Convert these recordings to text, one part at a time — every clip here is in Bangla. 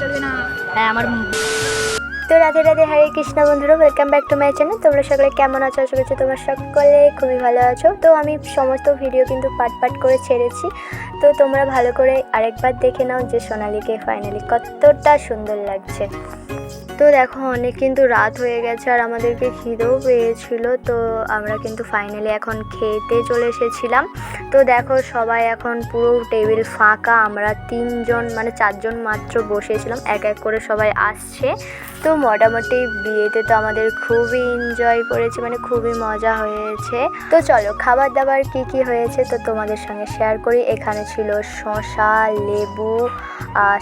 চলবে না। হ্যাঁ আমার তো রাধে রাধে, হরে কৃষ্ণ বন্ধুরা, welcome back to my channel. তোমরা সকলে কেমন আছো? আশা করছি তোমরা সকলে খুবই ভালো আছো। তো আমি সমস্ত ভিডিও কিন্তু পাট করে ছেড়েছি, তো তোমরা ভালো করে আরেকবার দেখে নাও যে সোনালীকে ফাইনালি কতটা সুন্দর লাগছে। তো দেখো অনেক কিন্তু রাত হয়ে গেছে আর আমাদেরকে খিদেও পেয়েছিল, তো আমরা কিন্তু ফাইনালি এখন খেতে চলে এসেছিলাম। তো দেখো সবাই এখন পুরো টেবিল ফাঁকা, আমরা 3জন মানে 4জন মাত্র বসেছিলাম, এক এক করে সবাই আসছে। তো মোটামুটি বিয়েতে তো আমাদের খুবই এনজয় করেছি, মানে খুবই মজা হয়েছে। তো চলো খাবার দাবার কি হয়েছে তো তোমাদের সঙ্গে শেয়ার করি। এখানে ছিল শসা, লেবু,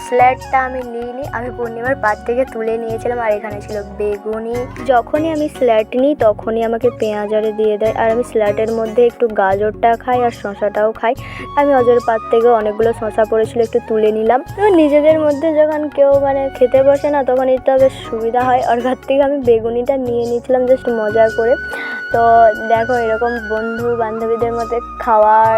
স্যালাডটা আমি নিইনি, আমি পূর্ণিমার পাত থেকে তুলে নিয়েছিলাম। আর এখানে ছিল বেগুনি। যখনই আমি স্যালাড নিই তখনই আমাকে পেঁয়াজ আরে দিয়ে দেয়, আর আমি স্যালাডের মধ্যে একটু গাজরটা খাই আর শসাটাও খাই। আমি অজয়ের পাত থেকে অনেকগুলো শসা পড়েছিল, একটু তুলে নিলাম। তো নিজেদের মধ্যে যখন কেউ মানে খেতে বসে না, তখন এটা বেশ সুবিধা হয়। আর ঘর থেকে আমি বেগুনিটা নিয়ে নিয়েছিলাম জাস্ট মজা করে। তো দেখো এরকম বন্ধু বান্ধবীদের মধ্যে খাওয়ার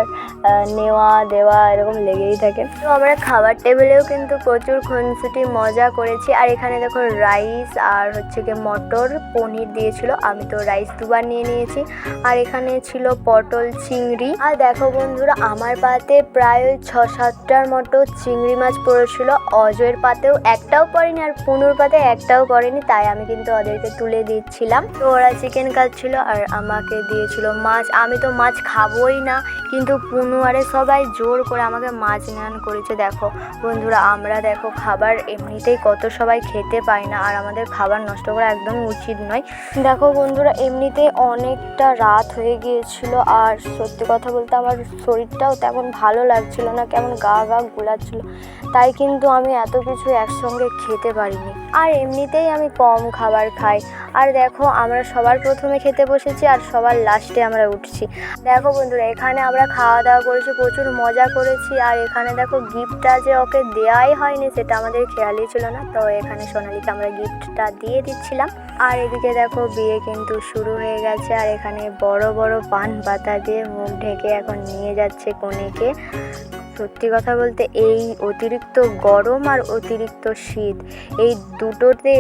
নেওয়া দেওয়া এরকম লেগেই থাকে। তো আমরা খাবার টেবিলেও কিন্তু প্রচুর খুনসুটি মজা করেছি। আর এখানে দেখো রাইস আর হচ্ছে কি মটর পনির দিয়েছিল, আমি তো রাইস দুবার নিয়ে নিয়েছি। আর এখানে ছিল পটল চিংড়ি। আর দেখো বন্ধুরা আমার পাতে প্রায় 6-7টার মতো চিংড়ি মাছ পড়েছিল, অজয়ের পাতেও একটাও পড়েনি আর পুনুর পাতে একটাও পড়েনি, তাই আমি কিন্তু ওদেরকে তুলে দিচ্ছিলাম। তো ওরা চিকেন খাচ্ছিল আর আমাকে দিয়েছিল মাছ। আমি তো মাছ খাবোই না, কিন্তু পুনু আরে সবাই জোর করে আমাকে মাছ নেওয়ান করেছে। দেখো বন্ধুরা আমরা দেখো খাবার এমনিতেই কত সবাই খেতে পায় না, আর আমাদের খাবার নষ্ট করা একদম উচিত নয়। দেখো বন্ধুরা এমনিতেই অনেকটা রাত হয়ে গিয়েছিল, আর সত্যি কথা বলতে আমার শরীরটাও তেমন ভালো লাগছিল না, কেমন গা গুলাচ্ছিল, তাই কিন্তু আমি এত কিছু একসঙ্গে খেতে পারিনি। আর এমনিতেই আমি কম খাবার খাই। আর দেখো আমরা সবার প্রথমে খেতে বসেছি আর সবার লাস্টে আমরা উঠছি। দেখো বন্ধুরা এখানে আমরা খাওয়া দাওয়া করেছি, প্রচুর মজা করেছি। আর এখানে দেখো গিফটটা যে ওকে দেওয়াই হয়নি সেটা আমাদের খেয়ালই ছিল না, তো এখানে সোনালীকে আমরা গিফটটা দিয়ে দিচ্ছিলাম। আর এদিকে দেখো বিয়ে কিন্তু শুরু হয়ে গেছে, আর এখানে বড় বড় পান পাতা দিয়ে মুখ ঢেকে এখন নিয়ে যাচ্ছে কনেকে। সত্যি কথা বলতে এই অতিরিক্ত গরম আর অতিরিক্ত শীত এই দুটোতে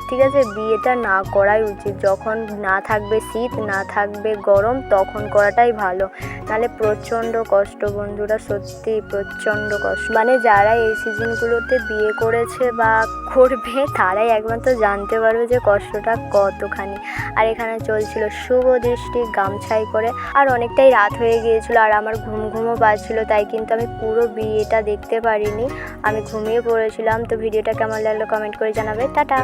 ঠিক আছে বিয়েটা না করাই উচিত। যখন না থাকবে শীত না থাকবে গরম তখন করাটাই ভালো, নাহলে প্রচণ্ড কষ্ট বন্ধুরা, সত্যি প্রচণ্ড কষ্ট। মানে যারা এই সিজনগুলোতে বিয়ে করেছে বা করবে তারাই একমাত্র জানতে পারবে যে কষ্টটা কতখানি। আর এখানে চলছিল শুভ দৃষ্টি গামছাই করে। আর অনেকটাই রাত হয়ে গিয়েছিল আর আমার ঘুমও পাচ্ছিল, তাই কিন্তু আমি পুরো বিয়েটা দেখতে পারিনি, আমি ঘুমিয়ে পড়েছিলাম। তো ভিডিওটা কেমন লাগলো কমেন্ট করে জানাবে। টাটা।